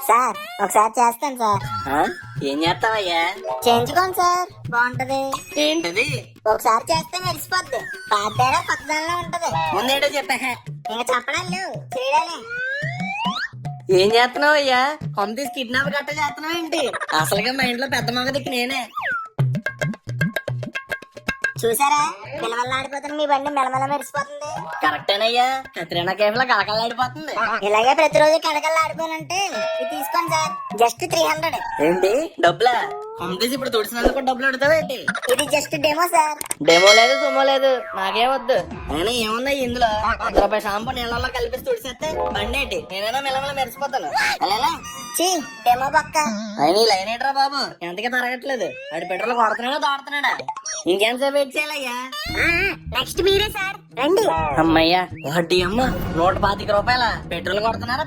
Sir ఒకసారి చేస్తాను sir. ఆ? ఏం చేస్తావయ్యా? చేయించుకోండి సార్, బాగుంటది. ఏంటది? ఒకసారి చేస్తే మెరిసిపోద్ది. పాతేడా కొత్తదానిలో ఉంటది. ముందేటో చెప్పా. ఇంకా చెప్పడం లేవు, చేయడాలే. ఏం చేస్తున్నావు అయ్యా? హోమ్ తీసి కిడ్నాప్ గట్ట చేస్తున్నావు ఏంటి? అసలుగా మా ఇంట్లో పెద్ద మగ దిక్కు నేనే. చూసారా, పిల్లవల్లాడిపోతున్న మీ బండి మెలమెల మెరిసిపోతుంది. కరెక్టేనయ్యా, కత్రీనా కేఫ్ లో కలకలాడిపోతుంది. ఇలాగే ప్రతిరోజు కడకల్లా ఆడుకోనంటే ఇది తీసుకోండి సార్, జస్ట్ 300. ఏంటి డబ్బులా? హోమ్ తీసి ఇప్పుడు తుడిసినందుకు డబ్బులు అడుగుతావు ఏంటి? ఇది జస్ట్ డెమో సార్. డెమో లేదు సుమో లేదు, నాకే వద్దు. నేను ఏముందా ఇందులో ₹100 షాంపూ నీళ్ళలో కలిపి తుడిసేస్తే బండి ఏంటి నేనైనా మెల్లమెల్ల మెరిసిపోతాను. అలా చీ, డెమో పక్క. అయినా లైన్ ఏంట్రా బాబు, ఎంతకి తరగట్లేదు. ఆడు పెట్రోల్ కొడుతున్నాడా దాడుతున్నాడా? ఇంకెంతసేపు వెయిట్ చేయాలయ్యా? నెక్స్ట్ మీరే సార్, రండి. అమ్మయ్యా, వడ్డీ అమ్మ, ₹125 పెట్రోల్ కొడుతున్నారా